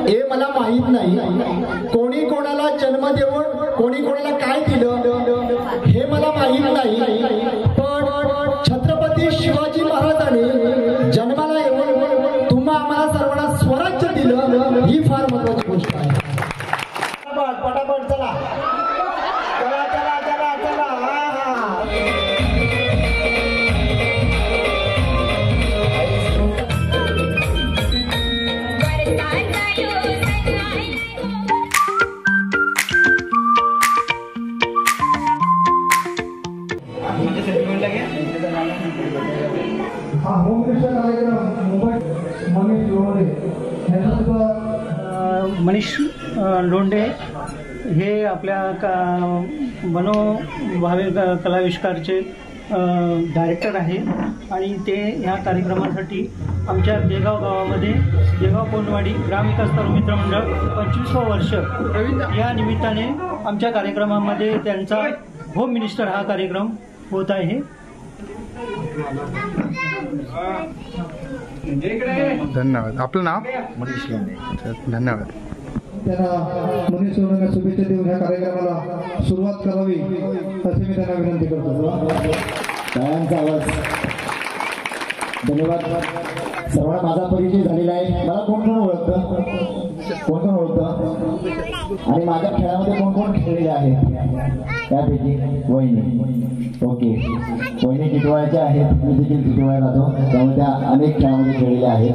हे मला माहित नाही. कोणी कोणाला जन्म देऊन कोणी कोणाला काय दिलं हे मला माहित नाही. पण छत्रपती शिवाजी महाराजांनी जन्माला येऊन तुम्हा आम्हाला सर्वांना स्वराज्य दिलं, ही फार महत्वाची गोष्ट आहे. पटापट चला चला चला चला चला. मनीष लोंढे हे आपल्या मनोभावे कलाविष्कारचे डायरेक्टर आहे आणि ते ह्या कार्यक्रमासाठी आमच्या देगाव गावामध्ये देगाव कोंडवाडी ग्रामविकास मित्र मंडळ 25वं वर्ष या निमित्ताने आमच्या कार्यक्रमामध्ये त्यांचा होम मिनिस्टर हा कार्यक्रम होत आहे. धन्यवाद. आपलं नाव? मनीष लोंढे. धन्यवाद. त्यांना मनीष लोंढेंना शुभेच्छा देऊन या कार्यक्रमाला सुरुवात करावी असे मी त्यांना विनंती करतो. टाळ्यांचा आवाज. धन्यवाद. सर्वांना माझा परिचय झालेला आहे. मला कोण कोण ओळखतं, कोण कोण ओळखतं आणि माझ्या खेळामध्ये कोण कोण खेळलेले आहेत त्यापैकी वहिनी. ओके, वहिनी टिटवाळ्याच्या आहेत. मी देखील टिटवाळ्यात राहतो, त्यामुळे त्या अनेक खेळामध्ये खेळलेल्या आहेत.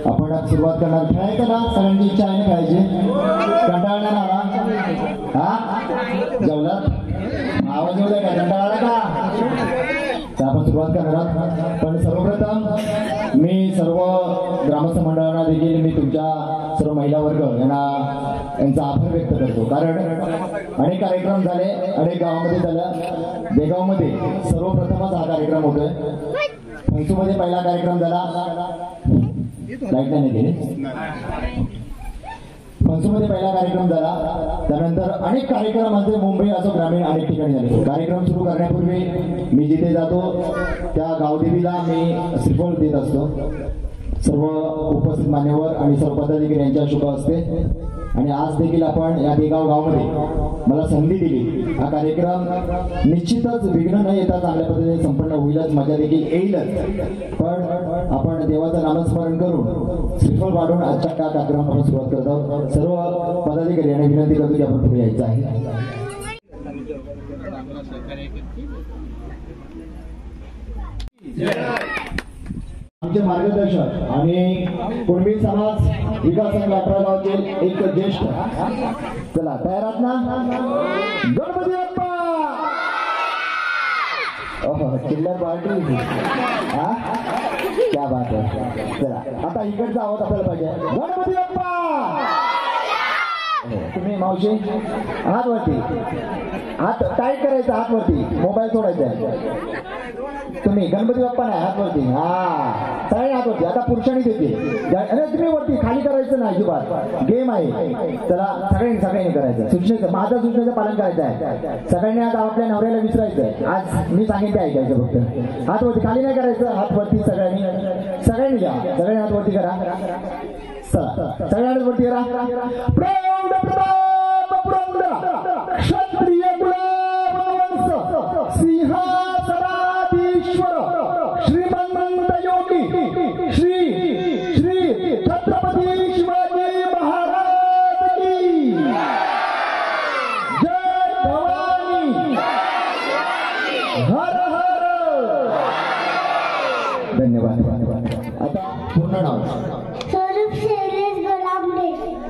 आपण सुरुवात करणार. खेळायचं ना? सगळ्यांची इच्छा आहे ना खेळायची? कंटाळणार आला? हा जेवलात? आवाज येऊ द्या का? कंटाळा का? तर आपण सुरुवात करणार. पण सर्वप्रथम मी सर्व ग्रामस्थ मंडळांना देखील मी तुमच्या सर्व महिला वर्ग यांचा आभार व्यक्त करतो. कारण अनेक कार्यक्रम झाले, अनेक गावामध्ये झालं. देगावमध्ये सर्वप्रथमच हा कार्यक्रम होतोय. फणसूमध्ये पहिला कार्यक्रम झाला. लाईट नाही गेली. फणसूमध्ये पहिला कार्यक्रम झाला. त्यानंतर अनेक कार्यक्रमांचे मुंबई असो ग्रामीण अनेक ठिकाणी झाले. कार्यक्रम सुरू करण्यापूर्वी मी जिथे जातो त्या गावदेवीला मी श्रीफळ देत असतो. सर्व उपस्थित मान्यवर आणि सर्व पदाधिकारी यांच्या शुभ असते. आणि आज देखील आपण या देगाव गावामध्ये मला संधी दिली. हा कार्यक्रम निश्चितच विघ्न न येता चांगल्या पद्धतीने संपन्न होईलच, मजा देखील येईलच. पण आपण देवाचं नामस्मरण करून श्रीफळ वाढून आजच्या त्या कार्यक्रमाला आपण सुरुवात करत आहोत. सर्व पदाधिकारी यांना विनंती करतो की आपण पुढे यायचं आहे. आमचे मार्गदर्शक आणि कुणबी समाज विकास संघ गावचे एक ज्येष्ठ. चला तयार आहात ना? गणपती बाप्पा. चिल्लर पार्टी. हा क्या बात आहे. चला आता इकडचा आवाज आपल्याला पाहिजे. गणपती बाप्पा. तुम्ही मावशी हात वरती, हात टाईट करायचा, हात वरती, मोबाईल सोडायचा. तुम्ही गणपती बाप्पा नाही, हात वरती. हा सगळे हात वरती. आता पुरुषांनी देते. अरे तुम्ही वरती, खाली करायचं नाही अजिबात. गेम आहे. चला सगळ्यांनी करायचं. सूचनेचं, माझ्या सूचनेचं पालन करायचं आहे. सगळ्यांनी आता आपल्या नवऱ्याला विसरायचं. आज मी सांगितलं ऐकायचं फक्त. हात वरती, खाली नाही करायचं. हात वरती सगळ्यांनी द्या. सगळ्यांनी हात वरती करा. चला सगळ्यांनी वरती करा. प्रौढ प्रताप प्रौढ क्षत्रिय कुलवंश सिंहासनाधीश्वर श्रीमंत योगी श्री श्री छत्रपती शिवाजी महाराज की जय भवानी. हर हर. धन्यवाद. आता पूर्ण नाव?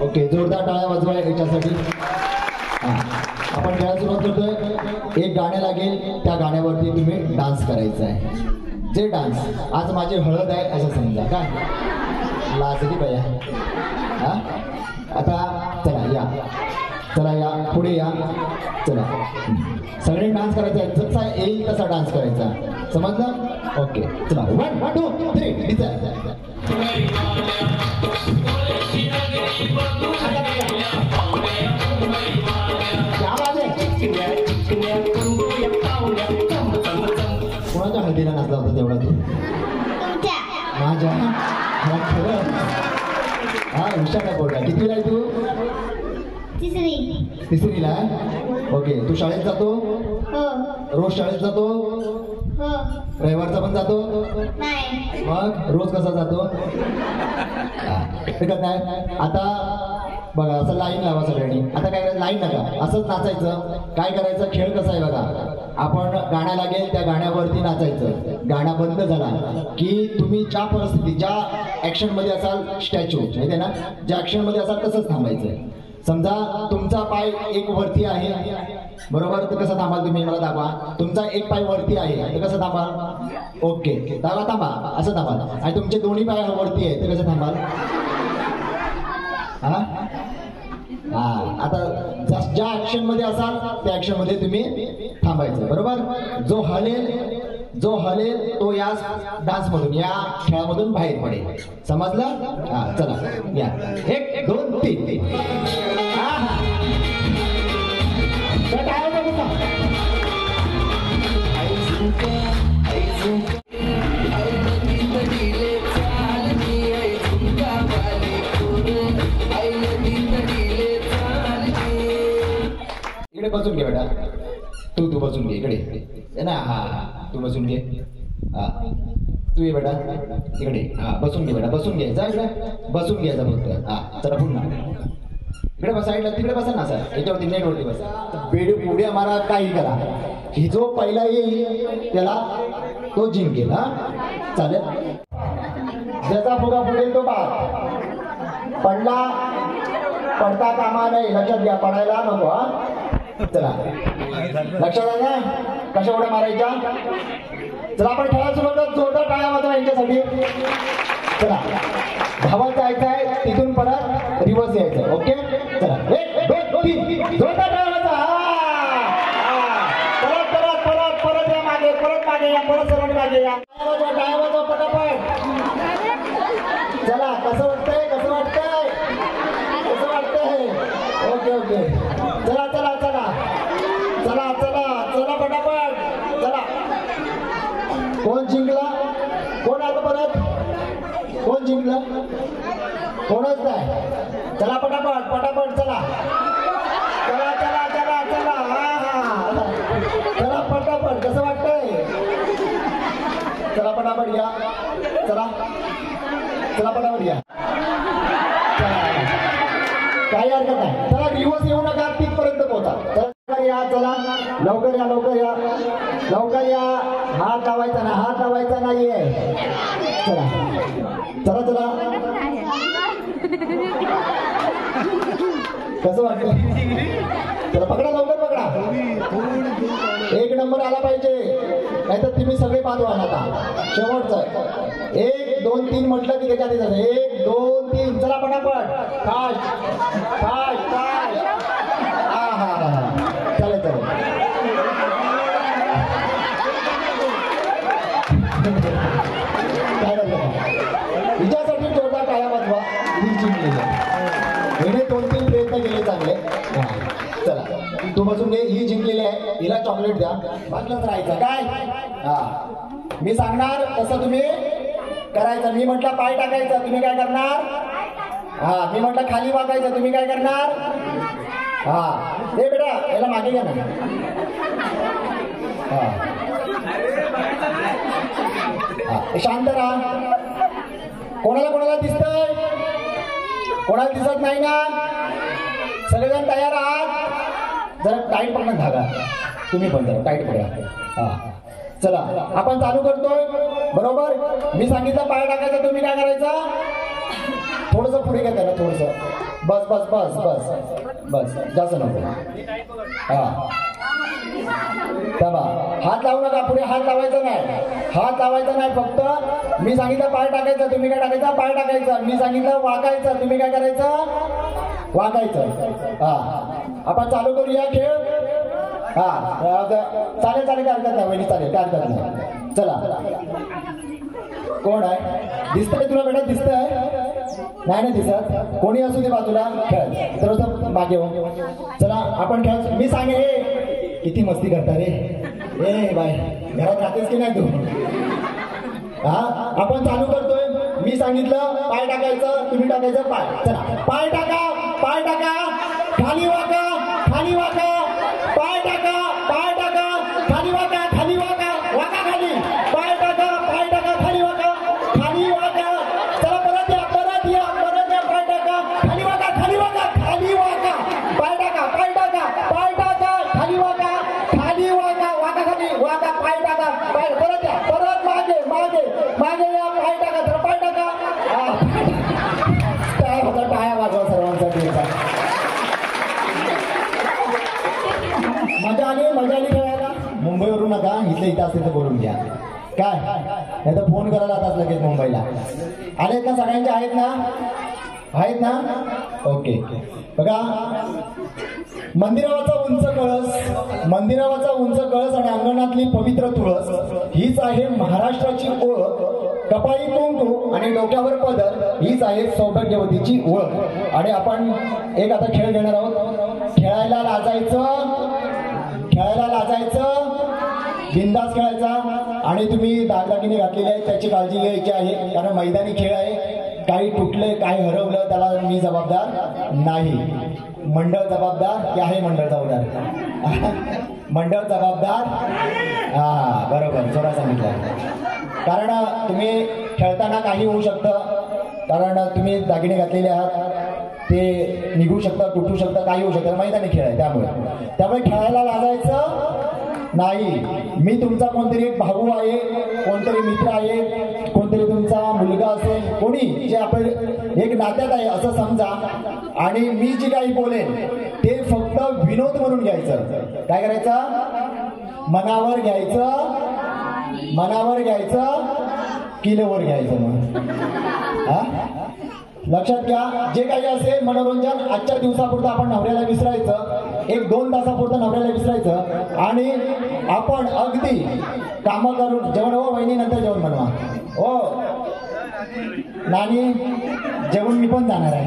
ओके, जोरदार टाळ्या वाजवा याच्यासाठी. आपण खेळायला सुरुवात करतोय. एक गाणं लागेल, त्या गाण्यावरती तुम्ही डान्स करायचा आहे. जे डान्स आज माझी हळद आहे असं समजा. काय लाजली बाया? हा आता चला या, चला या, पुढे या. चला सगळे डान्स करायचा आहे. जसा येईल तसा डान्स करायचा. समजलं? ओके चला. 1 2 3 कोणाच्या हळदीला नाचला होता तेवढा तू? माझ्या. हा हुशार पोरगा. कितवीला आहे तू? तिसरीला आहे. ओके. तू शाळेत जातो? रोज शाळेत जातो? रविवारचा पण जातो? मग रोज कसा जातो? ठीक आहे. आता बघा असं लाईन लावा सगळ्यांनी. आता काय करायचं, लाईन नका, असंच नाचायचं. काय करायचं, खेळ कसा आहे बघा, आपण गाणं लागेल त्या गाण्यावरती नाचायचं. गाणं बंद झाला की तुम्ही ज्या परिस्थितीत ज्या ऍक्शन मध्ये असाल, स्टॅच्यू माहिती आहे ना, ज्या ऍक्शन मध्ये असाल तसंच थांबायचं. समजा तुमचा पाय एक वरती आहे बरोबर, तर कसं थांबाल तुम्ही, मला दाखवा. तुमचा एक पाय वरती आहे तर कसं थांबाल? ओके, दाखवा, थांबा, असं थांबाल. आणि तुमचे दोन्ही पाय वरती आहे तर कसं थांबाल? हा हा. आता ज्या ऍक्शन मध्ये असाल त्या ऍक्शन मध्ये तुम्ही थांबायचं बरोबर. जो हलेल तो या डान्स मधून, या खेळामधून बाहेर पडेल. समजलं? हा चला या. 1 2 3. इकडे बसून घे बेटा. तू बसून घे इकडे ना. हा तू बसून घे. हा तू ये बेटा इकडे. हा बसून घे बेटा, बसून घे. जा इकडे बसून घ्यायचा फक्त. हा चला पुन्हा इकडे बसा. इकडे तिकडे बसा ना सर, याच्यावरती नेटवरती बसा. बेड पुढे आम्हाला काही करा. ही जो पहिला येईल त्याला तो जिंकेल. हा चालेल. ज्याचा फुगा फुटेल तो बाद. पडता कामा नाही, लक्षात घ्या, पडायला नको. हा चला लक्षात आहे ना कशा उड्या मारायच्या. चला आपण खेळायला सुरुवात. जोरदार टाळ्या वाजवा यांच्यासाठी. चला धावत जायचं आहे, तिथून परत रिव्हर्स यायचं. ओके चला 1 2 3. जोरदार टाळ्या वाजवा. परत परत परत परत या मागे, परत मागे या, परत सर्वांनी मागे या. टाळ्या वाजवा पटापट. चला कसं वाटतंय, कसं वाटतंय, कसं वाटतंय? Okay okay. चला चला चला चला चला चला पटापट. चला कोण जिंकला, कोण आलं परत, कोण जिंकलं, कोणच नाही. चला पटापट पटापट. चला चला चला चला चला. हा चला पटापट. कसं वाटतंय? चला पटापट या. चला चला पटापट या. काही हरकत नाही. चला रिवर्स येऊ नका, तिथपर्यंत पोहोचा. चला या, चला लवकर या, लवकर या, लवकर या. हात लावायचा ना, हात लावायचा नाहीये. चला चला चला. कसं वाटतं? चला पकडा, लवकर पकडा. 1 नंबर आला पाहिजे, नाहीतर तुम्ही सगळे बांधवाल. आता शेवटचं 1 2 3 म्हटलं की त्याच्या आधी जातं. 1 2 3. चला पटापट. Fast fast fast. हा हा हा चालेल चालेल. काय झालं? हिच्यासाठी जोरदार टाळ्या वाजवा. ही जिंकलेली आहे. हिने 2-3 प्रयत्न केले चांगले. चला तू बसून घे. ही जिंकलेली आहे, हिला चॉकलेट द्या. बसलंच राहायचं काय. हा मी सांगणार तसं तुम्ही करायचं. मी म्हटलं पाय टाकायचं, तुम्ही काय करणार? हा मी म्हटलं खाली वाकायचं, तुम्ही काय करणार? हा हे बेटा याला मागे घ्या ना. हा शांत राहा. कोणाला कोणाला दिसतंय? कोणाला दिसत नाही ना? सगळेजण तयार आहात? जरा टाईट पकडा धागा. तुम्ही पण जरा टाईट पकडा. हा चला आपण चालू करतोय बरोबर. मी सांगितलं पाय टाकायचं, तुम्ही काय करायचं? थोडस पुढे घ्या त्याला, थोडस. बस बस बस बस बस, जास्त नको. हा तेव्हा हात लावू नका, पुढे हात लावायचा नाही, हात लावायचा नाही. फक्त मी सांगितलं पाय टाकायचं, तुम्ही काय टाकायचं? पाय टाकायचं. मी सांगितलं वाकायचं, तुम्ही काय करायचं? वाकायचं. हा आपण चालू करूया खेळ. हा चालेल चालेल, काय हरकत नाही वहिनी, चालेल काय हरकत नाही. चला कोण आहे? दिसतंय तुला बेटा? दिसतंय? नाही ना दिसत? कोणी असू दे बाजूला, खेळ थोडंसं मागे हो. चला आपण खेळ. मी सांगे किती मस्ती करता रे. ए बाय घरात राहतेस की नाही तू? हा आपण चालू करतोय. मी सांगितलं पाय टाकायचं, तुम्ही टाकायचं पाय. चला पाय टाका, पाय टाका, खाली वाका, खाली वाका, पाय टाका, पाय टाका, खाली वाका, खाली वाका, वाका खाली, पाय टाका, खाली वाका, खाली वाका. चला परत या, परत या, परत या, पाय टाका, खाली वाका, खाली वाका, खाली वाका, पाय टाका, पाय टाका, पाय टाका, खाली वाका, खाली वाका, वाका खाली, वाका, पाय टाका, पाय परत या, परत मागे, मागे, मागे या, पाय टाका, चला पाय टाका. काय होता, टाळ्या वाजवा सर्वांसाठी. मजा आली खेळायला. मुंबईवरून नका, इथं असेल तर बोलून घ्या. काय नाही तर फोन करायला आताच लगेच मुंबईला. आलेत ना सगळ्यांचे? आहेत ना, आहेत ना? ओके. बघा, मंदिराचा उंच कळस, मंदिराचा उंच कळस आणि अंगणातली पवित्र तुळस हीच आहे महाराष्ट्राची ओळख. कपाळी कुंकू आणि डोक्यावर पदर हीच आहे सौभाग्यवतीची ओळख. आणि आपण एक आता खेळ घेणार आहोत. खेळायला लाजायचं, खेळायला लाजायचं, बिंदास खेळायचा. आणि तुम्ही दागदागिने घातलेले आहेत त्याची काळजी घ्यायची आहे, कारण मैदानी खेळ आहे. काही तुटले, काही हरवलं त्याला मी जबाबदार नाही. मंडळ जबाबदार की आहे? मंडळ जबाबदार. मंडळ जबाबदार. हा बरोबर, जोरा सांगितलं. कारण तुम्ही खेळताना काही होऊ शकतं, कारण तुम्ही दागिने घातलेले आहात, ते निघू शकतं, तुटू शकतं, काही होऊ शकतं. मैदानी खेळ आहे, त्यामुळे खेळायला लाजायचं नाही. मी तुमचा कोणतरी एक भाऊ आहे, कोणतरी मित्र आहे, कोणतरी तुमचा मुलगा असेल, कोणी जे आपण एक नात्यात आहे असं समजा. आणि मी जे काही बोलेन ते फक्त विनोद म्हणून घ्यायचं. काय करायचं? मनावर घ्यायचं, मनावर घ्यायचं, किलोवर घ्यायचं. मग हा लक्षात घ्या. जे काही असेल मनोरंजन आजच्या दिवसापुरतं आपण नवऱ्याला विसरायचं, 1-2 तासापुरतं नवऱ्याला विसरायचं. आणि आपण अगदी कामं करून जेवण. हो वहिनी, नंतर जेवण बनवा. हो नानी, जेवण मी पण जाणार आहे,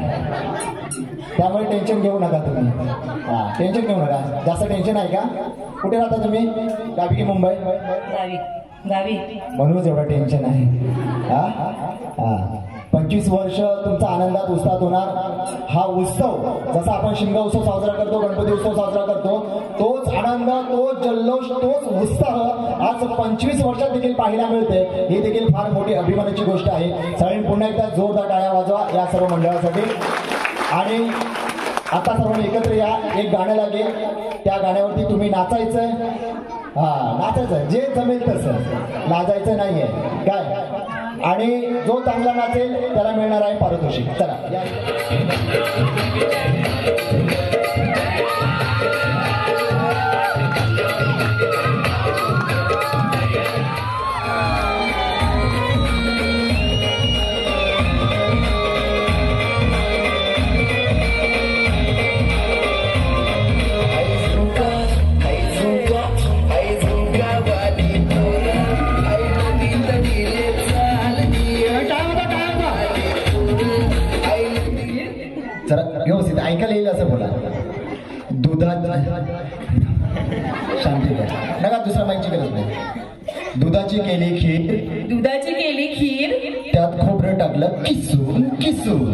त्यामुळे टेन्शन घेऊ नका तुम्ही. हा टेन्शन घेऊ नका. जास्त टेन्शन आहे का? कुठे राहता तुम्ही? गावी की मुंबई? गावी. म्हणूनच एवढं टेन्शन आहे. हा हा 25 वर्ष तुमचा आनंदात उत्साहात होणार. हा उत्सव जसा आपण शिमगा उत्सव साजरा करतो, गणपती उत्सव साजरा करतो, तोच आनंद, तोच जल्लोष, तोच उत्साह आज 25 वर्षात देखील पाहायला मिळते. ही देखील फार मोठी अभिमानाची गोष्ट आहे. सगळ्यांनी पुन्हा एकदा जोरदार टाळ्या वाजवा या सर्व मंडळासाठी. आणि आता सर्वांनी एकत्र या. एक गाणं लागेल, त्या गाण्यावरती तुम्ही नाचायचं. हा नाचायचं, जे जमेल तसं, लाजायचं नाहीये काय. आणि जो चांगला नाचेल त्याला मिळणार आहे पारितोषिक. चला व्यवस्थित ऐकायला येईल असं बोला. दुधात शांती द्या नका, दुसरा माहिती गरज नाही. दुधाची केली खीर, दुधाची केली खीर, त्यात खोबरं टाकलं किसून किसून.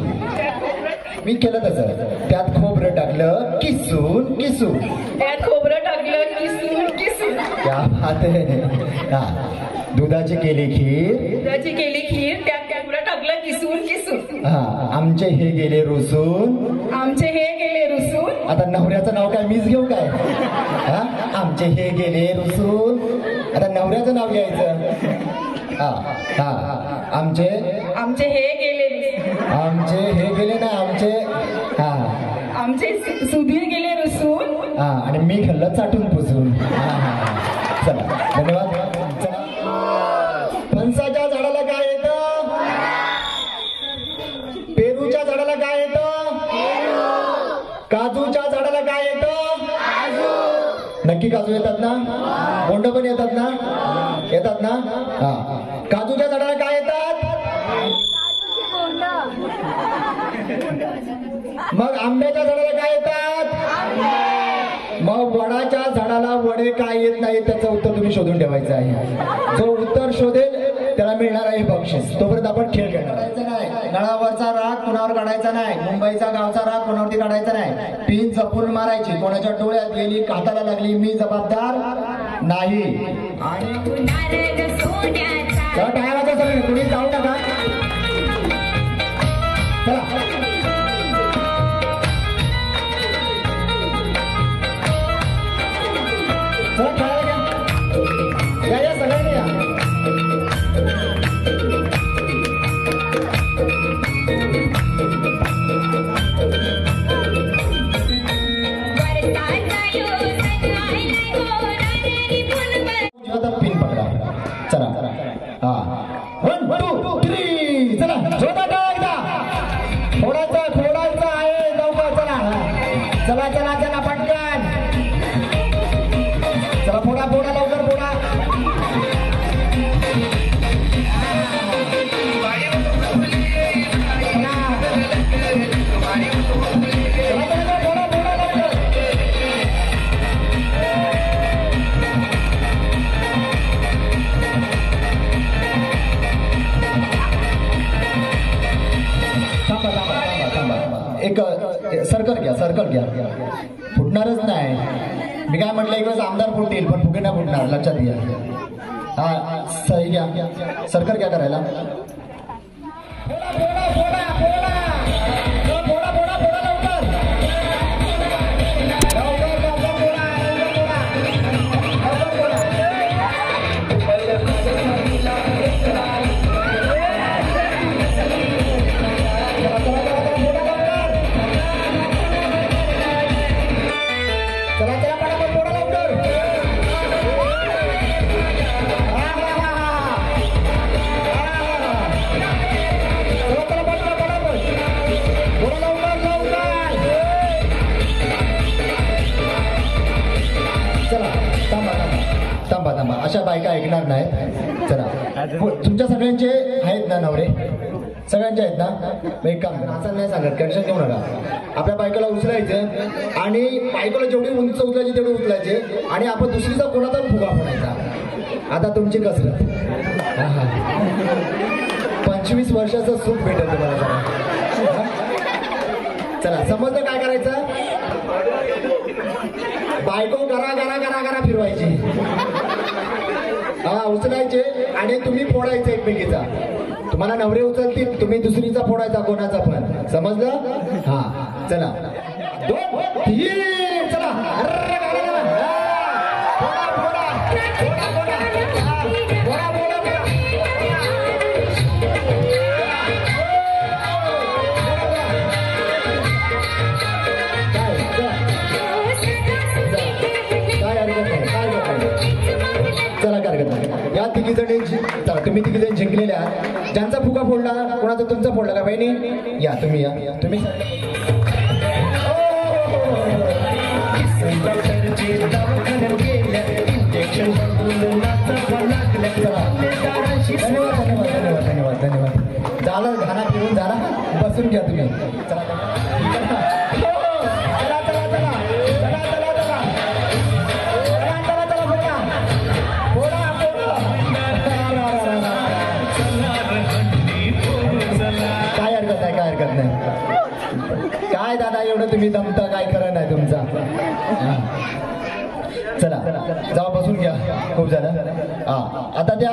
मी केलं तसं. त्यात खोबरं टाकलं किसून किसून, त्यात खोबरं टाकलं किसून किसून. क्या बात आहे. हा दुधाची केली खीर, दुधाची केली खीर, त्यात खोबरं टाकलं किसून किसून. हा आमचे हे गेले रुसून, आमचे हे गेले रुसून. आता नवऱ्याचं नाव काय मीच घेऊ काय? हा आमचे हे गेले रुसून. आता नवऱ्याचं नाव घ्यायचं. हा हा आमचे हे गेले, आमचे हे गेले ना, आमचे हा आमचे सुधीर गेले रुसून. हा आणि मी खाल्लं चाटून पुसून. चला धन्यवाद. चला फणसाच्या झाडाला काय येतं? पेरूच्या झाडाला काय येतं? काजूच्या झाडाला काय येतं? नक्की काजू येतात ना? बोंड पण येतात ना? येतात ना? हा काजूच्या झाडाला काय येतात? मग आंब्याच्या झाडाला काय येतात? मग वडाच्या झाडाला वडे काय येत नाही, त्याचं उत्तर तुम्ही शोधून ठेवायचं आहे. जो उत्तर शोधेल त्याला मिळणार आहे बक्षीस. तोपर्यंत आपण खेळ खेळायचा नाही. नळावरचा राग कुणावर काढायचा नाही. मुंबईचा गावचा राग कोणावरती काढायचा नाही. पिन जपून मारायची. कोणाच्या डोळ्यात गेली, हाताला लागली, मी जबाबदार नाही. आणि टाळाचा सगळं कुणी जाऊ नका. चला या सगळ्यांनी या. पिन पकडा. चला हा 1 2 3 चला जोरात एकदा फोडायचा आहे लवकर. चला चला चला चला पटकन चला फोडा लवकर फोडा. एक सर्कल घ्या. फुटणारच नाही. मी काय म्हटलं, एक वेळेस आमदार फुटतील पण फुगे नाही फुटणार, लक्षात घ्या. हा सही घ्या. सर्कल घ्या करायला. थांबा. अशा बायका ऐकणार नाहीत. चला तुमच्या सगळ्यांचे आहेत ना नवरे? सगळ्यांचे आहेत ना? एक काम असं नाही सांगत, टेन्शन घेऊ नका. आपल्या बायकोला उचलायचं आणि बायकोला जेवढी उंच उचलायची तेवढी उचलायचे आणि आपण दुसरीचा कोणाचा फुगा फोडायचा. आता तुमची कसरत. 25 वर्षाचं सुख भेटेल तुम्हाला. चला समजलं काय करायचं? बायको गरा फिरवायची. हा उचलायचे आणि तुम्ही फोडायचं एकमेकीचा. तुम्हाला नवरे उचलतील, तुम्ही दुसरीचा फोडायचा, कोणाचा पण. समजलं? हा चला 2 3 चला. चला काय या तिघी जणी. चला तुम्ही तिघी जण जिंकलेले आहात. ज्यांचा फुगा फोडला, कोणाचा तुमचा फोडला का बहिणी? या तुम्ही तुम्ही. धन्यवाद. झालं घाना फिरून झाला. बसून घ्या तुम्ही. चला काय हरकत नाही. काय दादा एवढं तुम्ही दमता, काय खरं नाही तुमचा. चला जाऊ बसून घ्या. खूप झालं. हा आता त्या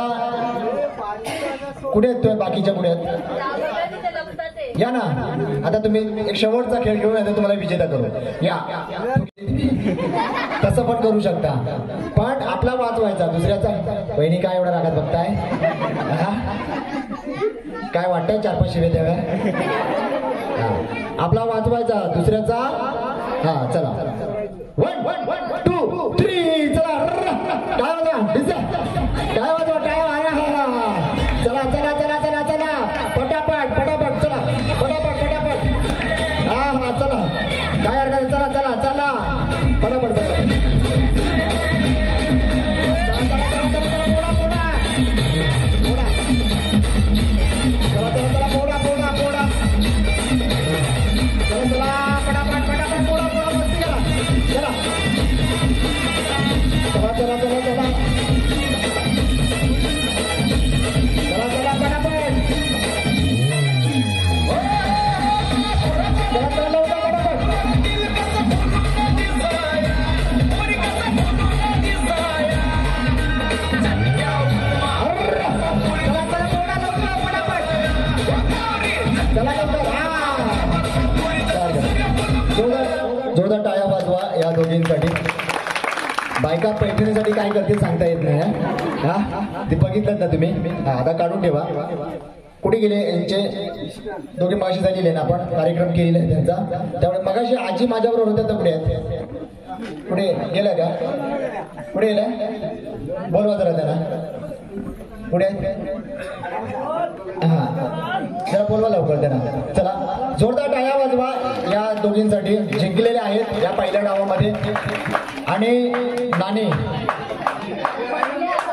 कुठे आहेत? बाकीच्या कुठे आहेत? या ना. आता तुम्ही एक शेवटचा खेळ घेऊन आता तुम्हाला विजेता करू. या तसं पण करू शकता, पण आपला वाचवायचा दुसऱ्याचा. बहिणी काय एवढा रागात बघताय? काय वाटतंय 4-5 शिवे द्याव्या? आपला वाचवायचा दुसऱ्याचा. हा चला 1 2 3 चला. काय वाजवा? काय वाजवा? काय चला चला चला चला चला. पटापट चला. पटापट. हा चला. काय हरकत? चला चला चला पटापट. चला जोरदार टाळ्या वाजवा या दोघींसाठी. बायका पैठणीसाठी काय करतील सांगता येत नाही हा. ते बघितलं ना तुम्ही. हा आता काढून ठेवा. कुठे गेले यांचे दोघे माशी झालेले ना आपण कार्यक्रम केलेला आहे त्यांचा. त्यामुळे मगाशी आजी माझ्याबरोबर होत्या तर कुठे आहेत? कुठे गेल्या का? कुठे गेल्या? बोलवा जरा त्यांना. पुढे हा जरा बोलवा लवकर त्यांना. चला जोरदार टाळ्या वाजवा या दोघींसाठी. जिंकलेले आहेत या पहिल्या डावामध्ये. आणि नानी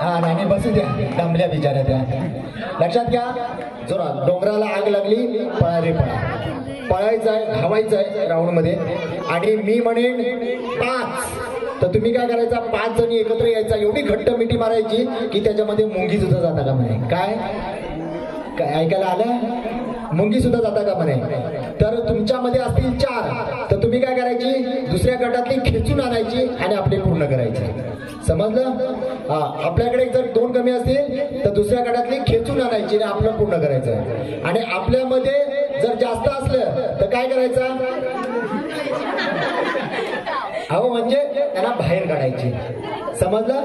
हा नानी बसू द्या. दमल्या बिचाऱ्या त्या. लक्षात घ्या. जोरात डोंगराला आग लागली पळा रे पळा. पळायचं आहे धावायचं आहे राऊंड मध्ये. आणि मी म्हणेन 5 तर तुम्ही काय करायचा 5 जणी एकत्र यायचा. एवढी घट्ट मिठी मारायची की त्याच्यामध्ये मुंगी सुद्धा जाता का म्हणे. काय काय ऐकायला आलं? मुंगी सुद्धा जाता का म्हणे. तर तुमच्यामध्ये असतील 4 तर तुम्ही काय करायची दुसऱ्या गटातली खेचून आणायची आणि आपले पूर्ण करायचे. समजलं? हा आपल्याकडे जर 2 कमी असतील तर दुसऱ्या गटातली खेचून आणायची आणि आपलं पूर्ण करायचं. आणि आपल्यामध्ये जर जास्त असलं तर काय करायचं? अहो म्हणजे त्यांना बाहेर काढायची. समजलं?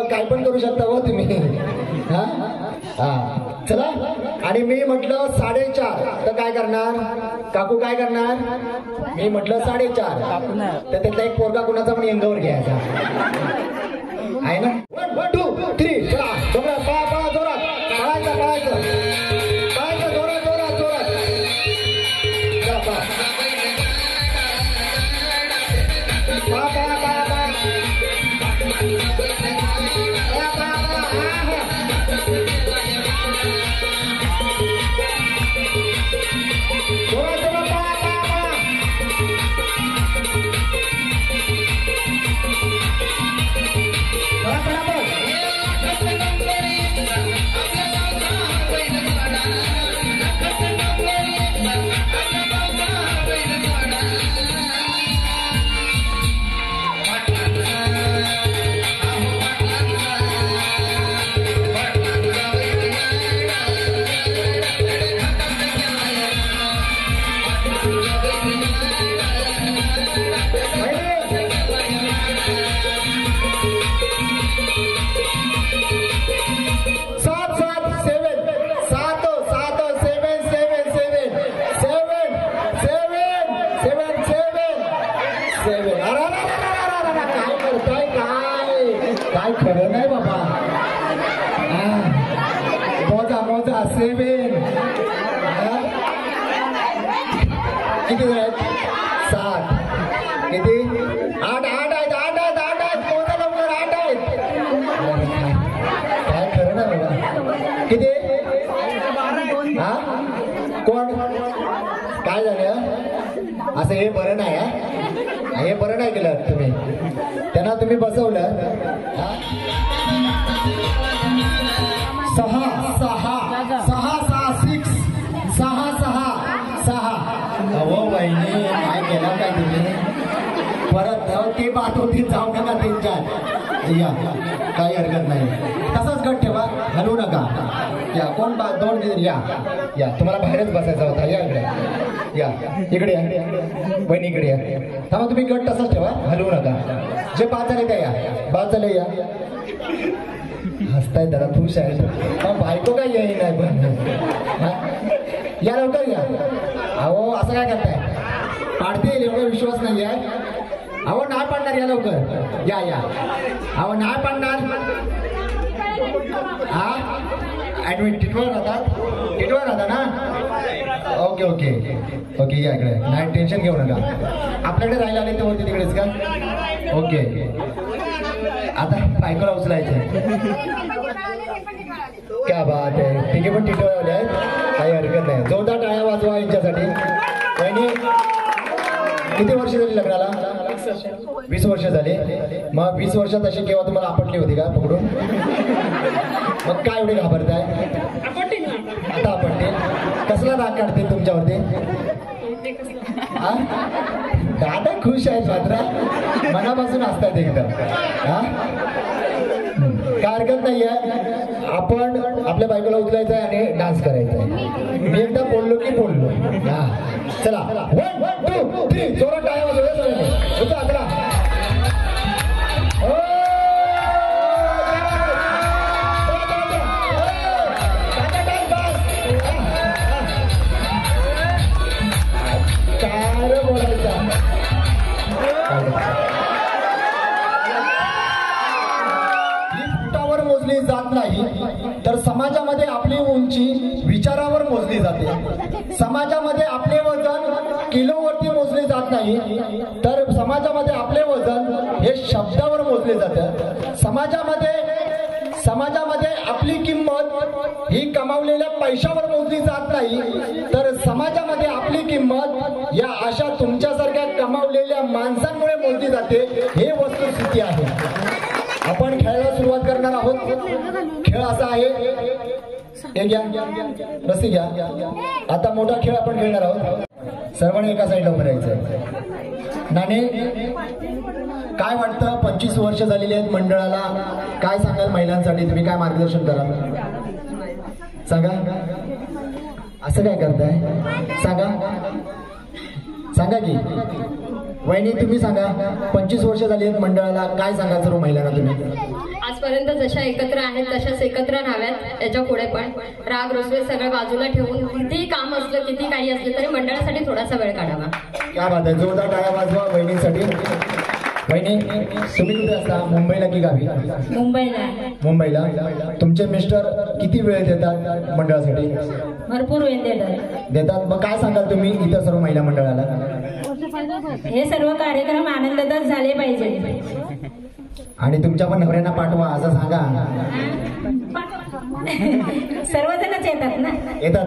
काय पण करू शकता हो तुम्ही. हा हा चला. आणि मी म्हटलं 4.5 तर काय करणार काकू? काय करणार? मी म्हटलं 4.5 तर त्यातला एक पोरगा कुणाचा पण अंगावर घ्यायचा आहे ना. 1 2 3 चला जोरात पळा जोरात पळायचं पळायचं पळायचं जोरात जोरात जोरात. काय खरं नाही बाबा. मोजा मोजा 7 किती आहेत? 7 किती? 8 आहेत. मोजा लवकर 8 आहेत. काय खरं नाही बाबा. किती? हा कोण? काय झालं? असं हे बरं नाही. हे बरं नाही केलं तुम्ही. त्यांना तुम्ही बसवलं. 6 अहो बहिणी काय केलं काय तुम्ही? परत ते पाठवून जाऊ नका त्यांच्यात. या काही हरकत नाही. तसाच गट ठेवा हलवू नका. या कोण 2 या तुम्हाला बाहेरच बसायचा होता. या इकडे या इकडे या बहिणी इकडे या. थांबा तुम्ही गट तसाच ठेवा हलवू नका. जे 5 झाले त्या या 5 झाले या. हसताय जरा खुश आहे. बायको काय येई नाही पण या लवकर या. अहो असं काय करताय? पाडते येईल एवढा विश्वास नाही आहे. अहो नाही पाडणार. या लवकर या या. अहो नाही पाडणार. हा ऍडमिट टिटवर राहता ना. ओके ओके ओके या इकडे. नाही टेन्शन घेऊ नका. आपल्याकडे राहायला आले ते वरती तिकडेच का? ओके आता बायकोला उचलायचं. क्या बात आहे. तिघे पण टिटवले आहेत. काही हरकत नाही. जोरदार टाळ्या वाजवा यांच्यासाठी. बहिणी किती वर्ष झाली लग्नाला? 20 वर्ष झाले. मग 20 वर्षात अशी केव्हा तुम्हाला आपटली होती का पकडून? मग काय एवढे घाबरताय? आता आपटते. कसला राग काढते तुमच्यावरती? दादा खुश आहेत मात्र मनापासून असतात एकदम. हा काय हरकत नाहीये. आपण आपल्या बायकोला उचलायचं आहे आणि डान्स करायचा आहे. मी एकदा बोललो की बोललो. हा चला 1 2 3 जोरात टाळ्या वाजवा. चला काय बोलायचं. फुटावर मोजली जात नाही तर समाजामध्ये आपली उंची विचारावर मोजली जाते. समाजामध्ये आपले वजन किलोवरती मोजले जात नाही तर समाजामध्ये आपले वजन हे शब्दावर मोजले जाते. समाजामध्ये आपली किंमत ही कमावलेल्या पैशावर मोजली जात नाही तर समाजामध्ये आपली किंमत या अशा तुमच्यासारख्या कमावलेल्या माणसांमुळे मोजली जाते. हे वस्तुस्थिती आहे. आपण खेळायला सुरुवात करणार आहोत. खेळ असा आहे, हे घ्या रस्सी घ्या. आता मोठा खेळ आपण खेळणार आहोत. सर्वांनी एका साईडला उभं राहायचं. नाणे काय वाटतं, 25 वर्ष झालेली आहेत मंडळाला, काय सांगाल महिलांसाठी? तुम्ही काय मार्गदर्शन कराल सांगा. असं काय करताय सांगा की वहिनी तुम्ही सांगा. 25 वर्ष झाली आहेत मंडळाला, काय सांगाल सर्व महिलांना तुम्ही? आजपर्यंत जशा एकत्र आहेत तशाच एकत्र राहाव्यात. त्याच्या पुढे पण राग रुसवे सगळं बाजूला ठेवून कितीही काम असलं किती काही असलं तरी मंडळासाठी थोडासा वेळ काढावा. क्या बात आहे. जोरदार टाळ्या वाजवा वहिनीसाठी. वहिनी तुम्ही कुठे असता, मुंबईला की गावी? मुंबईला. तुमचे मिस्टर किती वेळ देतात मंडळासाठी? भरपूर वेळ देतात. मग काय सांगाल तुम्ही इतर सर्व महिला मंडळाला? हे सर्व कार्यक्रम आनंदातच झाले पाहिजे आणि तुमच्या पण नवऱ्यांना पाठवा असं सांगा. सर्वजणच येतात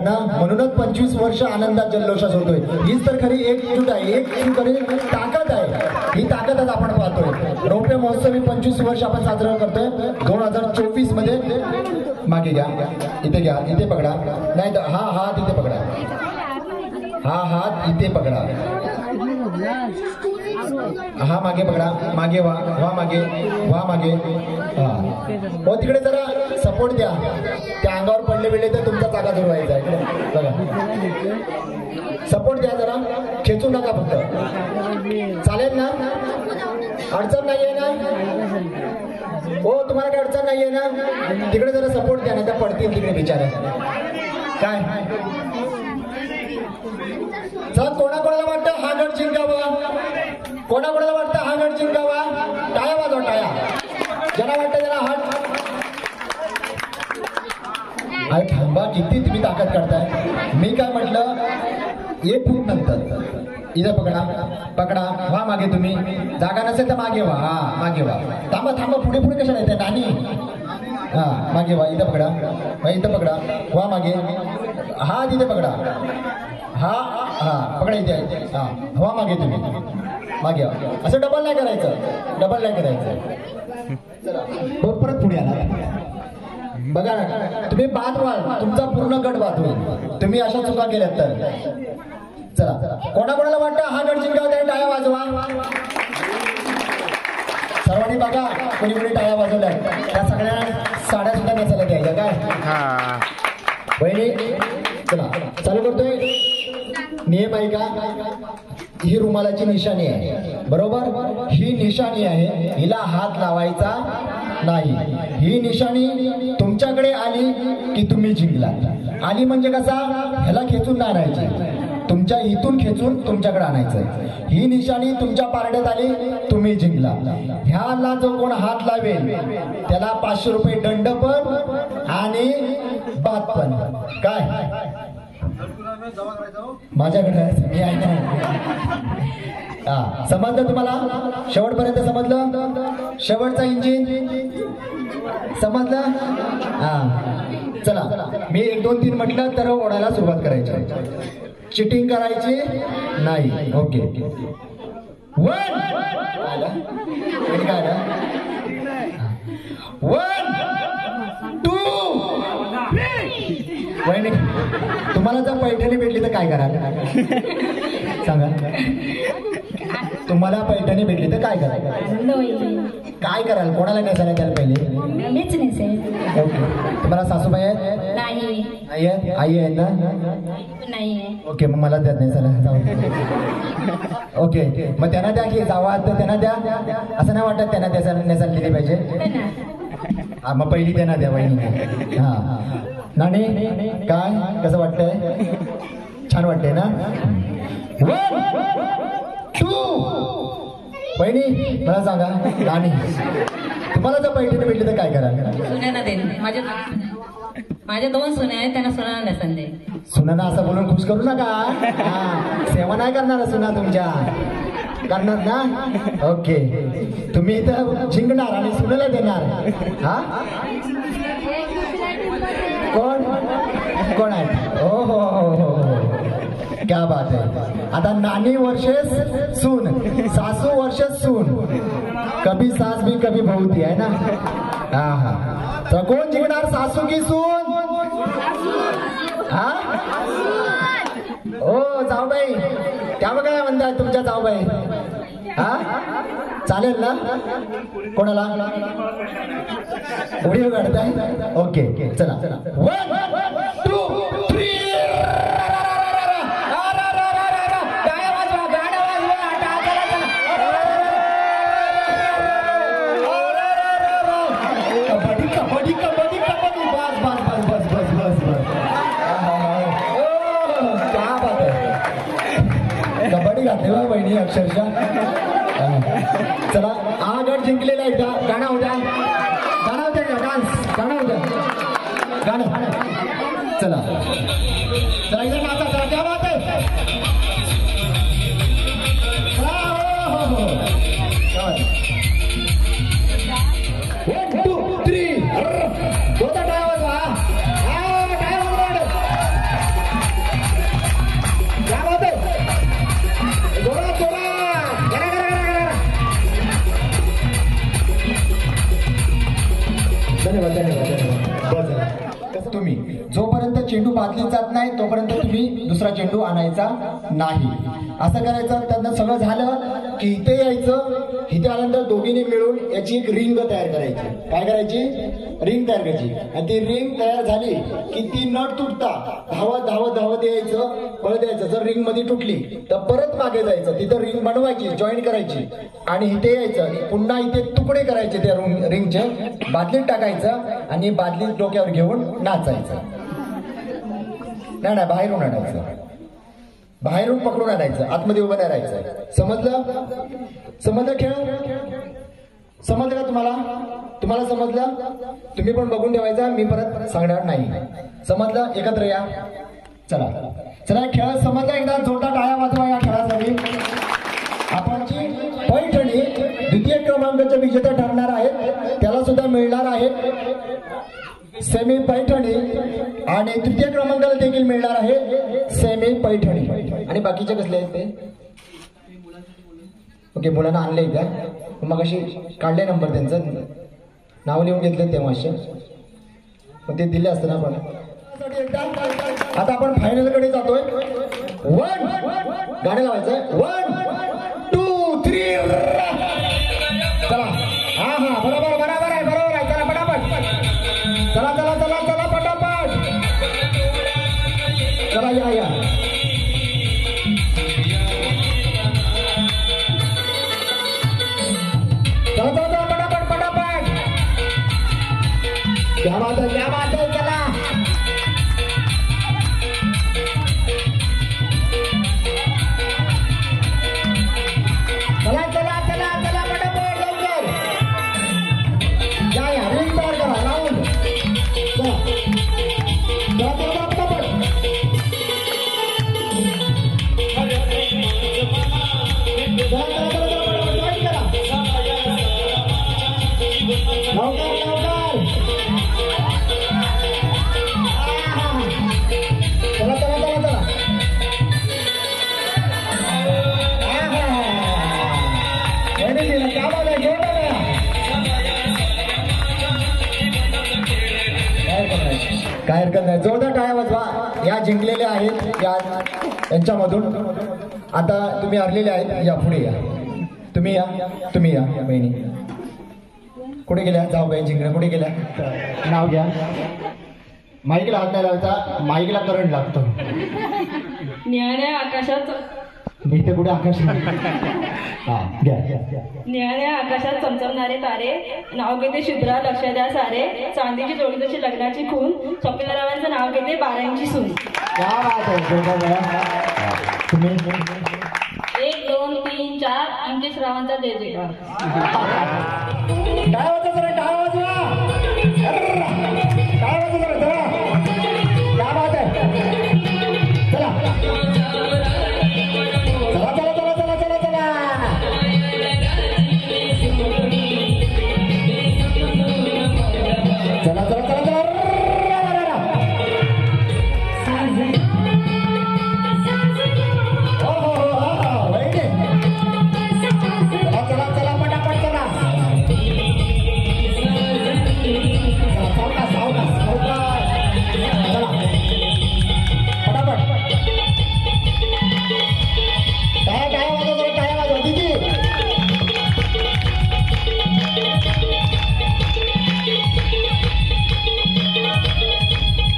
ना. म्हणूनच 25 वर्ष आनंदात जल्लोषात होतोय. हीच तर खरी एकजूट आहे, एक खरी ताकद आहे. ही ताकदच आपण पाहतोय. रौप्य महोत्सव 25 वर्ष आपण साजरा करतोय. 2024 मध्ये मागे घ्या, इथे घ्या, इथे पकडा. नाही तर हा हात इथे पकडा, हा हात इथे पकडा, हा मागे पकडा, मागे व्हा मागे. हा हो तिकडे जरा सपोर्ट द्या. त्या अंगावर पडले बिडले तर तुमचा चाका सुरू व्हायचा आहे. बघा सपोर्ट द्या जरा, खेचू नका फक्त. चालेल ना? अडचण नाहीये ना? हो तुम्हाला काय अडचण नाहीये ना? तिकडे जरा सपोर्ट द्या, नाही तर पडतील तिकडे बिचारा. काय चला, कोणाकोणाला वाटतं हा गट जिंकावा? कोणाकोणाला वाटतं हा गट जिंकावा? टाळ्या वाजवा, टाळ्या. ज्यांना वाटतं त्याला हात. अरे थांबा, किती तुम्ही ताकद करताय. मी काय म्हटलं, एक फूट नंतर इथं पकडा, व्हा मागे. तुम्ही जागा नसेल तर मागे व्हा. हा मागे व्हा. थांबा पुढे कशाला येते नानी? हा मागे व्हा, इथं पकडा, व्हा मागे. हा तिथे पकडा, हा पकडा इथे. हा व्हा मागे, तुम्ही मागे व्हा. असं डबल नाही करायचं. चला परत पुढे आला. बघा ना, तुम्ही बाद व्हाल, तुमचा पूर्ण गट बाद होईल तुम्ही अशा चुका केल्यात तर. चला, कोणाकोणाला वाटतं हा गट जिंकावा त्याने टाळ्या वाजवा. सर्वांनी बघा, कोणी टाळ्या वाजवल्या. त्या सगळ्या साड्या सुद्धा नेसायला द्यायच्या काय. बहिणी चला चालू करतोय. नियम आहे का? ही रुमालाची निशाणी आहे, बरोबर? ही निशाणी आहे, हिला हात लावायचा नाही. ही निशाणी तुमच्याकडे आली की तुम्ही जिंकला. आली म्हणजे कसा? ह्याला खेचून आणायची, तुमच्या इथून खेचून तुमच्याकडे आणायचं. ही निशाणी तुमच्या पारड्यात आली, तुम्ही जिंकला. ह्याला जो कोण हात लावेल त्याला 500 रुपये दंड पण आणि बाद पण. काय माझ्याकडे मी आहे ना. हा समजलं तुम्हाला? शेवटपर्यंत समजलं? शेवटचा इंजिन समजलं? हा चला, मी 1 2 3 म्हटलं तर ओढायला सुरुवात करायची. चिटिंग करायची नाही. ओके 1 2 वहिनी, तुम्हाला जर पैठणी भेटली तर काय करा सांगा. तुम्हाला पैठणी भेटली तर काय कराल? आनंद होईल. काय कराल? कोणाला नेसायला द्याल पहिले? मीच नेसेल. ओके. तुम्हाला सासूबाई आहेत? नाही आई आहेत? आई आहेत ना? नाहीये. ओके, मग मला द्या नेसायला. जाऊ. ओके, मग त्यांना द्या की जावा तर त्यांना द्या. असं नाही वाटत त्यांना नेसायला दिली पाहिजे? हा, मग पहिली त्यांना द्या वहिनी. हा नाणी, काय कसं वाटतंय? छान वाटतंय ना? 1 2 वहिनी मला सांगा, नाणी तुम्हाला जर पैठणी भेटली तर काय करा? सुन्यांना दे. माझ्या 2 सुन्या आहेत, त्यांना सुना नसन दे. सुनाना असं बोलून खुश करू नका. हा, सेवा नाही करणार सुना तुमच्या. करणार ना? ओके. तुम्ही इथं जिंकणार आणि सुनेला देणार. हा, कोण आहे? हो हो हो हो, क्या बात आहे. आता नानी वर्षेस सून, सासू वर्षेस सून. कभी सास भी कभी बहुती आहे ना? हा हा. तर कोण जिंकणार, सासू की सून? हा, ओ जाऊबाई, त्या बघा काय म्हणताय तुमच्या जाऊबाई? हा, चालेल ना? कोणाला उडी काढताय? ओके, चला 1 2 3. कबड्डी घातली बा बहिणी अक्षरशः. चला, हा गट जिंकलेला आहे. गाणं होत्या, गाणं होत्या का? डान्स गाणं होत्या, गाणं. चला चला, इथे नाचा. चला, क्या बात आहे. हो हो हो, 1 2 3. होता ड्रायव्हर हा. क्या बात आहे. धन्यवाद धन्यवाद. तुम्ही जोपर्यंत चेंडू बादलीत जात नाही तोपर्यंत तुम्ही दुसरा चेंडू आणायचा नाही. असं करायचं. त्यांना सगळं झालं की इथे यायचं. इथे आल्यानंतर दोघींनी मिळून याची एक रिंग तयार करायची. काय करायची? रिंग तयार करायची. आणि ती रिंग तयार झाली की ती न तुटता धावत धावत धावत यायचं, पळत यायचं. जर रिंग मध्ये तुटली तर परत मागे जायचं, तिथं रिंग बनवायची, जॉईन करायची आणि इथे यायचं. पुन्हा इथे तुकडे करायचे त्या रिंगचे, बादलीत टाकायचं आणि बादलीत डोक्यावर घेऊन नाचायचं. नाही, बाहेरून आणायचं, बाहेरून पकडून आणायचं, आतमध्ये उभं नाही राहायचं. समजलं? समजलं खेळ? समजलं का तुम्हाला? तुम्हाला समजलं? तुम्ही पण बघून ठेवायचा, मी परत सांगणार नाही. समजलं? एकत्र या. चला चला, खेळ समजला? एकदा जोरदार टाळ्या वाजवा या खेळासाठी. आपण जी पैठणी द्वितीय क्रमांकाचे विजेते ठरणार आहेत त्याला सुद्धा मिळणार आहे सेमी पैठणी आणि तृतीय क्रमांकाला देखील मिळणार आहे सेमी पैठणी. आणि बाकीचे कसले आहेत ते? ओके, मुलांना आणले का? मग अशी काढले नंबर, त्यांचं नाव लिहून घेतले तेव्हा ते दिले असते ना आपण. आता आपण फायनल कडे जातोय. 1 गाणं लावायचंय. 1 2 3. चला. हा हा, बरोबर बरोबर आहे, बरोबर आहे. चला पटापट, चला चला चला चला पटापट. चला या या. चला चला पटापट पटापट. क्या बात है, क्या बात है. चला चला चला चला चला पटापट लवकर या या. रिंग तयार करा, राऊंड. चला चला चला पटापट. चला चला चला जॉईन करा लवकर लवकर. चला चला चला चला. काय हरकत नाही. जोरदार टाळ्या वाजवा. या जिंकलेल्या आहेत यांच्यामधून. आता तुम्ही हरलेले आहेत, या पुढे या. तुम्ही या बहिणी. कुठे गेल्या जाऊ बाई जिंकण्या कुठे गेल्या? नाव घ्या. माईकला हात नाही लावायचा, माईकला करंट लागतो. निळ्या आकाशात मी इथे कुठे आकाश हा घ्या. निळ्या आकाशात चमचमणारे तारे, नाव घेते शुभ्रा लक्ष द्या सारे, चांदीची जोडी तशी लग्नाची खून, स्वप्नरावांचं नाव घेते बारांची सून. क्या बात आहे. तुम्ही 1 2 3 4 अंकित रावांचा जय जयकार. काय होतं जरा काय वाजवा काय वाजवा जरा जरा क्या बात आहे. चला चला चला चला चला चला चला चला चला चला चला. हो हो हो वैटे चला चला चला पटापट चला. सावकाश सावकाश सावकाश चला पटापट. काय वाजवा दीदी.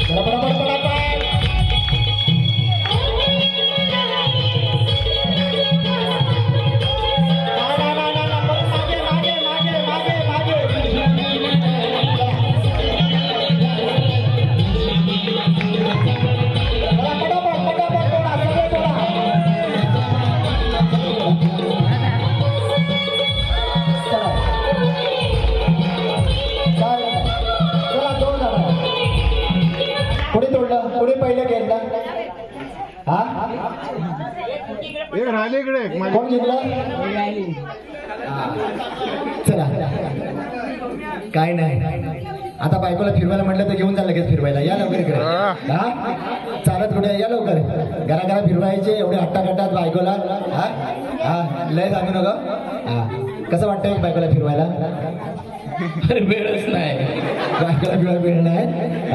चला पटापट पटापट. कोणी पहिलं घेतला? हा एक राहिले इकडे कोण जिंकलं? चला काय नाही. आता बायकोला फिरवायला म्हटलं तर घेऊन जा लगेच फिरवायला. या लवकर इकडे. हा चालत कुठे या लवकर. घरा फिरवायचे एवढे हट्टाकट्टात बायकोला. हा हा लय सांगू नका. हा कसं वाटतंय बायकोला फिरवायला? वेळच नाही बायकोला वेळ नाही.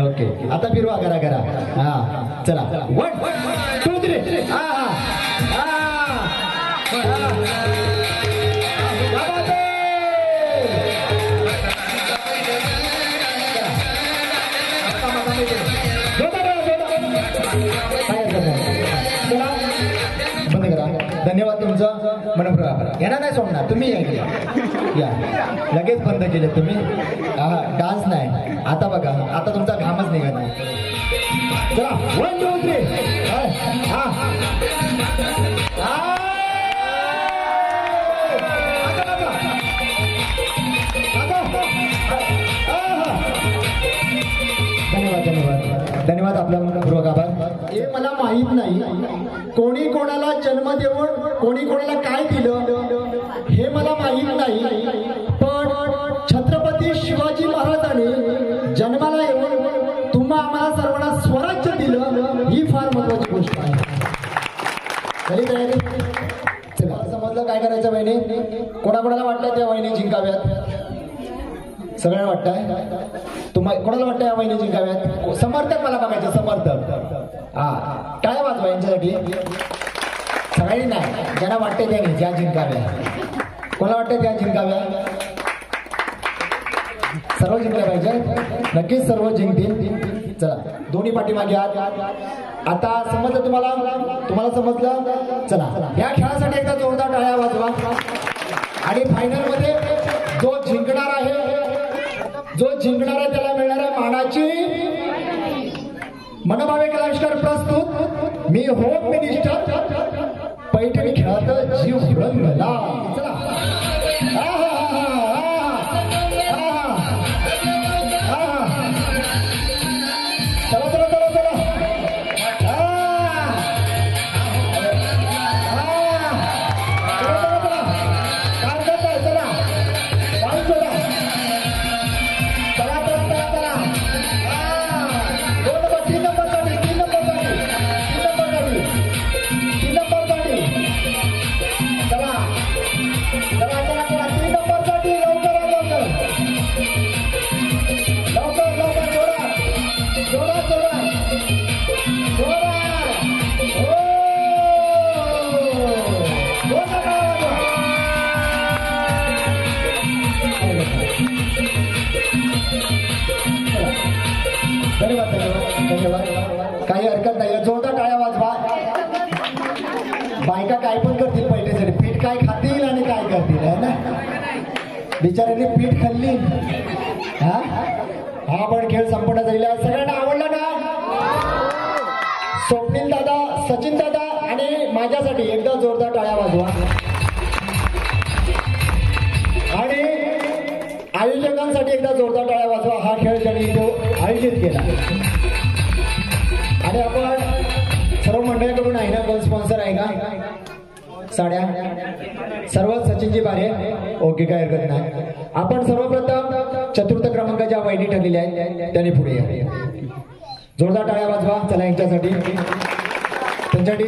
ओके आता फिरवा घरा. हा चला 1 2 3. हा हा बंद करा. धन्यवाद तुमचा मनपूर्वक आभार. येणार नाही सोडणार तुम्ही या लगेच बंद केले तुम्ही. हा डान्स नाही आता बघा. आता तुमचा घामच निघत नाही. चला 1 2 3. हा धन्यवाद आपला मनपूर्वक आभार. हे मला माहित नाही कोणी कोणाला जन्म देऊन कोणी कोणाला काय दिलं हे मला माहित नाही. पण छत्रपती शिवाजी महाराजांनी जन्माला येऊन तुम्हा आम्हाला सर्वांना स्वराज्य दिलं ही फार महत्वाची गोष्ट आहे. झाली तयारी? चला समजलं काय करायचं वहिनी? कोणाकोणाला वाटतं त्या वहिनी जिंकाव्यात? सगळ्यांना वाटतंय? तुम्हाला कोणाला वाटतं या वहिनी जिंकाव्यात? समर्थक मला बघायचे समर्थक. हा टाळ्या वाजवा यांच्यासाठी. सगळ्यांनी नाही ज्यांना वाटते त्याने ज्या जिंकाव्या. कोणाला वाटतं त्या जिंकाव्या? सर्व जिंकल्या पाहिजे. नक्कीच सर्व जिंकतील. चला दोन्ही पाठीमागे आहात. आता समजलं तुम्हाला समजलं? चला या खेळासाठी एकदा जोरदार टाळ्या वाजवा. आणि फायनल मध्ये जो जिंकणार आहे त्याला मिळणार आहे मानाची मनोभावे कलाविष्कार प्रस्तुत मी होम मिनिस्टर पैठणी खेळात जीव रंगला. चला धन्यवाद धन्यवाद. काही हरकत नाही, जोरदार टाळ्या वाजवा. बायका काय पण करतील पैठणीसाठी, पीठ काय खातील आणि काय करतील है ना. बिचाऱ्यांनी पीठ खाल्ली. हा पण खेळ संपन्न झालेला आहे. सगळ्यांना आवडला ना. स्वप्नील दादा, सचिन दादा आणि माझ्यासाठी एकदा जोरदार टाळ्या वाजवा. आणि आयोजकांसाठी एकदा जोरदार टाळ्या वाजवा. हा खेळ त्यांनी आयोजित केला. आणि आपण सर्व मंडळीकडून आहे ना, कोण स्पॉन्सर आहे का साड्या? सर्व सचिनजी बारे. ओके, काय हरकत नाही. आपण सर्वप्रथम चतुर्थ क्रमांकाच्या वहिनी ठरलेल्या आहेत, त्यांनी पुढे या. जोरदार टाळ्या वाजवा. चला यांच्यासाठी, त्यांच्यासाठी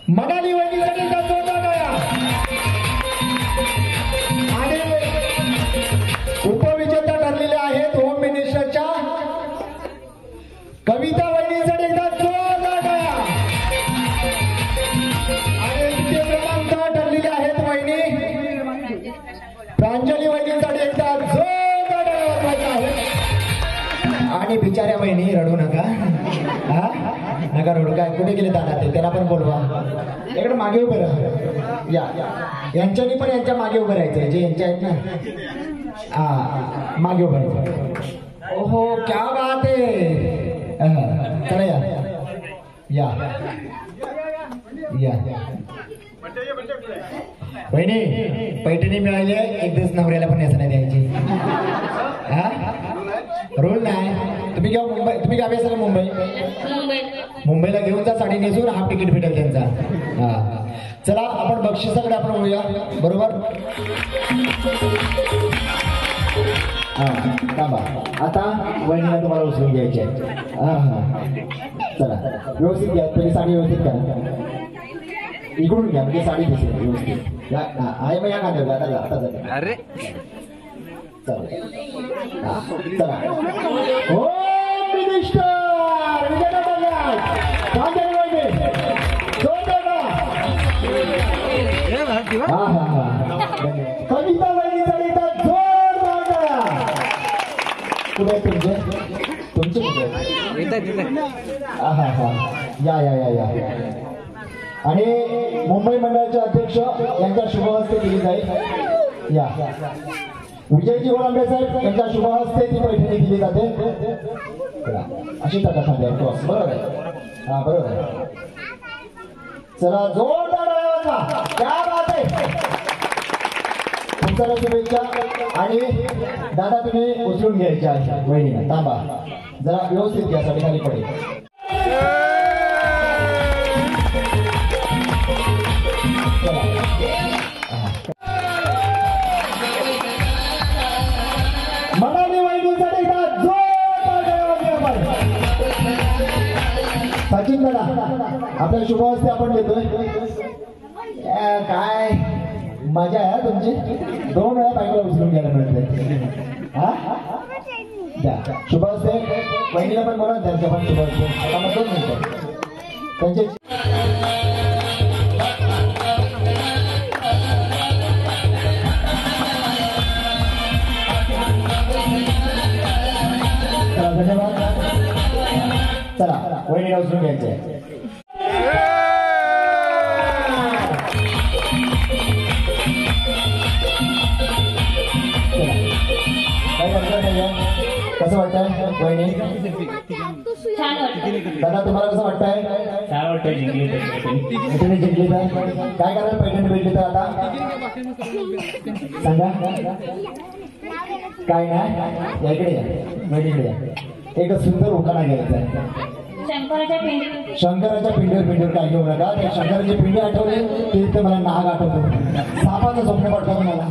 मनाली वहिनीसाठी जोरदार टाळ्या. आणि उपविजेता ठरलेल्या आहेत होम मिनिस्टरच्या कविता वहिनीसाठी एकदा जोरदार टाळ्या. आणि द्वितीय क्रमांक ठरलेले आहेत वहिनी प्रांजली वहिनीसाठी एकदा जोरदार टाळ्या वाजवायच्या आहेत. आणि बिचाऱ्या वहिनी रडू नका, नका रडू. काय कुठे गेले दादा ते, त्यांना पण बोलवा. इकडे मागे उभे राहा. या यांच्यानी पण यांच्या मागे उभं राहायचं, जे यांच्या आहेत ना. मागे उभं राहायचं. ओहो, क्या बात आहे. चला या या या. बहिणी पैठणी मिळाली आहे, एक दिवस नवऱ्याला पण नेसण्या द्यायची. रोल नाही. तुम्ही घ्या मुंबई, तुम्ही गावी असाल मुंबई, मुंबईला घेऊन जा, साडी नेसून हाफ तिकीट भेटेल त्यांचा. चला आपण बक्षिसाकडे आपण बोलूया. बरोबर. थांबा, आता वहिनीला तुम्हाला उचलून घ्यायची आहे. चला व्यवस्थित घ्या, पहिली साडी व्यवस्थित घ्या. इकडून घ्या म्हणजे साडी दिसेल व्यवस्थित. आहे मग या कांद्यावर आता आता जाते. अरे चला हो मिनिस्टर कविता वहिनीसाठी जोरदार. कुठे तुमचे तुमचे या या या या. आणि मुंबई मंडळाचे अध्यक्ष यांच्या शुभहस्ते दिली जाईल. या विजयजी गोलांबे साहेब यांच्या शुभहस्ते ती पैठणी दिली जाते. अशी टाका खांद्या क्रॉस. बरोबर आहे. हा बरोबर आहे. चला जोरदार वाजवा. क्या बात आहे. तुमच्या शुभेच्छा. आणि दादा तुम्ही उचलून घ्यायच्या वहिनीला. थांबा जरा व्यवस्थित घ्या, साठी खाली पडेल. मनाली वहिनीसाठी सचिन दादा आपल्या शुभहस्ते आपण देतोय. काय मजा आहे तुमची. 2 वेळा बायकोला उचलून घ्यायला मिळते. द्या शुभहस्ते वहिनीला पण बोला, त्यांच्या पण शुभहस्ते. आता मग 2 मिनिटं त्यांचे. धन्यवाद. चला वहिनीला उचलून घ्यायचे. कसं वाटतंय वहिनी? दादा तुम्हाला कसं वाटतंय? काय वाटतंय? जिंकली तुम्ही जिंकली तर काय करायला पैठणी भेटली तर आता सांगा. काय नाही इकडे या, वहिनीकडे या. एक सुंदर उखाणा घ्यायचा आहे. शंकराच्या पिंडीवर काय घेऊ नका. त्या शंकराची पिंडी आठवली की मला नाग आठवतो. सापाचं स्वप्न पडतं मला.